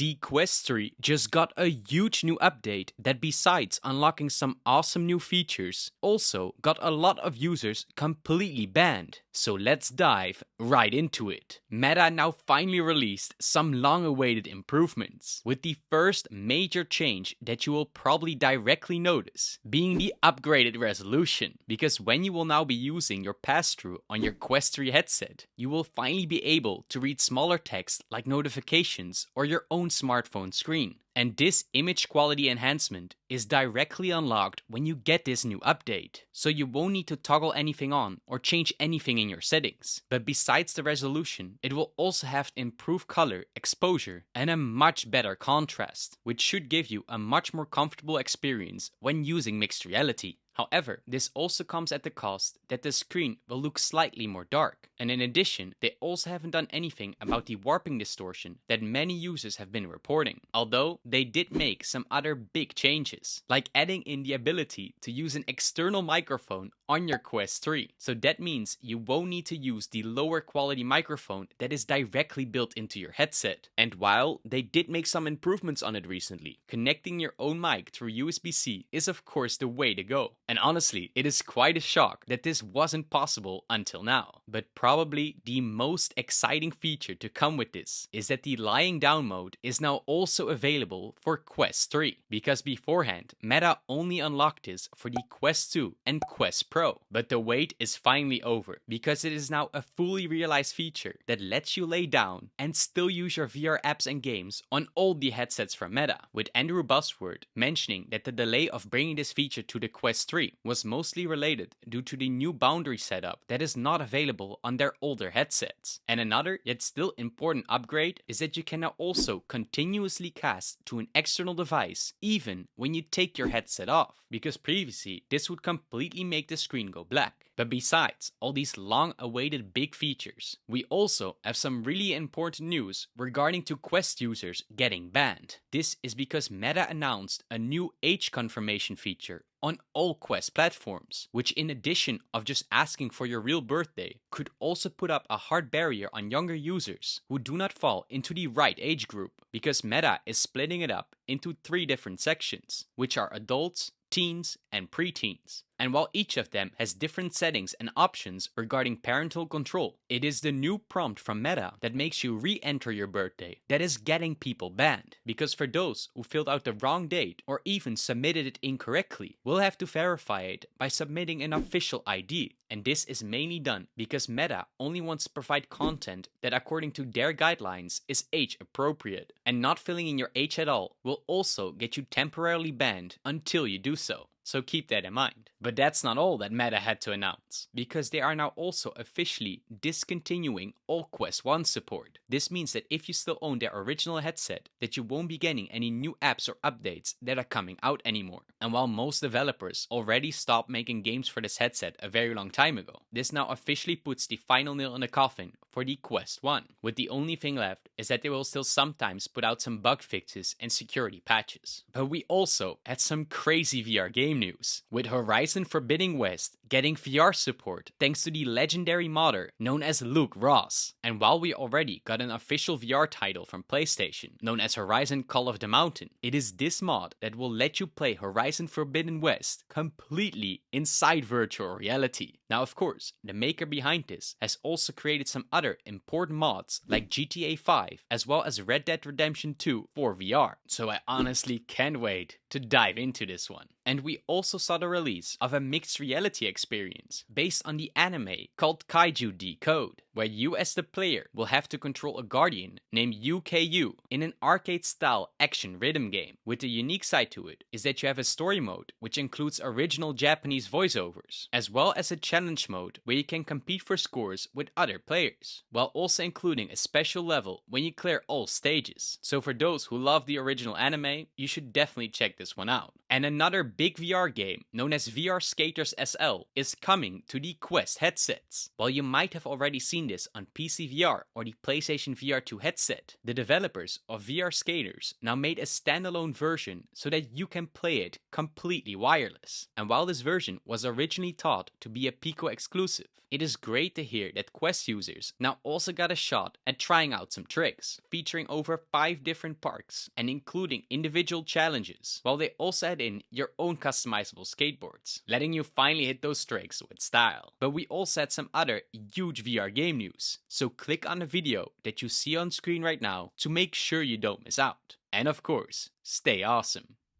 The Quest 3 just got a huge new update that, besides unlocking some awesome new features, also got a lot of users completely banned. So let's dive right into it. Meta now finally released some long-awaited improvements, with the first major change that you will probably directly notice being the upgraded resolution, because when you will now be using your pass-through on your Quest 3 headset, you will finally be able to read smaller text like notifications or your own smartphone screen. And this image quality enhancement is directly unlocked when you get this new update, so you won't need to toggle anything on or change anything in your settings. But besides the resolution, it will also have improved color, exposure, and a much better contrast, which should give you a much more comfortable experience when using mixed reality. However, this also comes at the cost that the screen will look slightly more dark. And in addition, they also haven't done anything about the warping distortion that many users have been reporting. Although they did make some other big changes, like adding in the ability to use an external microphone on your Quest 3. So that means you won't need to use the lower quality microphone that is directly built into your headset. And while they did make some improvements on it recently, connecting your own mic through USB-C is of course the way to go. And honestly, it is quite a shock that this wasn't possible until now. But probably the most exciting feature to come with this is that the lying down mode is now also available for Quest 3. Because beforehand, Meta only unlocked this for the Quest 2 and Quest Pro. But the wait is finally over, because it is now a fully realized feature that lets you lay down and still use your VR apps and games on all the headsets from Meta, with Andrew Buzzword mentioning that the delay of bringing this feature to the Quest 3 was mostly related due to the new boundary setup that is not available on their older headsets. And another yet still important upgrade is that you can now also continuously cast to an external device even when you take your headset off, because previously this would completely make the screen go black. But besides all these long-awaited big features, we also have some really important news regarding to Quest users getting banned. This is because Meta announced a new age confirmation feature on all Quest platforms, which in addition of just asking for your real birthday, could also put up a hard barrier on younger users who do not fall into the right age group, because Meta is splitting it up into 3 different sections, which are adults, teens, and preteens. And while each of them has different settings and options regarding parental control, it is the new prompt from Meta that makes you re-enter your birthday that is getting people banned. Because for those who filled out the wrong date or even submitted it incorrectly, we'll have to verify it by submitting an official ID. And this is mainly done because Meta only wants to provide content that according to their guidelines is age appropriate. And not filling in your age at all will also get you temporarily banned until you do so. So keep that in mind. But that's not all that Meta had to announce, because they are now also officially discontinuing all Quest 1 support. This means that if you still own their original headset, that you won't be getting any new apps or updates that are coming out anymore. And while most developers already stopped making games for this headset a very long time ago, this now officially puts the final nail in the coffin for the Quest 1. With the only thing left is that they will still sometimes put out some bug fixes and security patches. But we also had some crazy VR game news, with Horizon Forbidden West getting VR support thanks to the legendary modder known as Luke Ross. And while we already got an official VR title from PlayStation known as Horizon Call of the Mountain, it is this mod that will let you play Horizon Forbidden West completely inside virtual reality. Now of course, the maker behind this has also created some other important mods like GTA 5 as well as Red Dead Redemption 2 for VR. So I honestly can't wait to dive into this one. And we also saw the release of a mixed reality experience based on the anime called Kaiju Decode, where you as the player will have to control a guardian named UKU in an arcade-style action rhythm game. With the unique side to it is that you have a story mode which includes original Japanese voiceovers, as well as a challenge mode where you can compete for scores with other players, while also including a special level when you clear all stages. So for those who love the original anime, you should definitely check this one out. And another big VR game known as VR Skaters SL is coming to the Quest headsets. While you might have already seen seen this on PC VR or the PlayStation VR 2 headset. The developers of VR Skaters now made a standalone version so that you can play it completely wireless. And while this version was originally thought to be a Pico exclusive, it is great to hear that Quest users now also got a shot at trying out some tricks, featuring over 5 different parks and including individual challenges, while they also add in your own customizable skateboards, letting you finally hit those tricks with style. But we also had some other huge VR game news, so click on the video that you see on screen right now to make sure you don't miss out. And of course, stay awesome.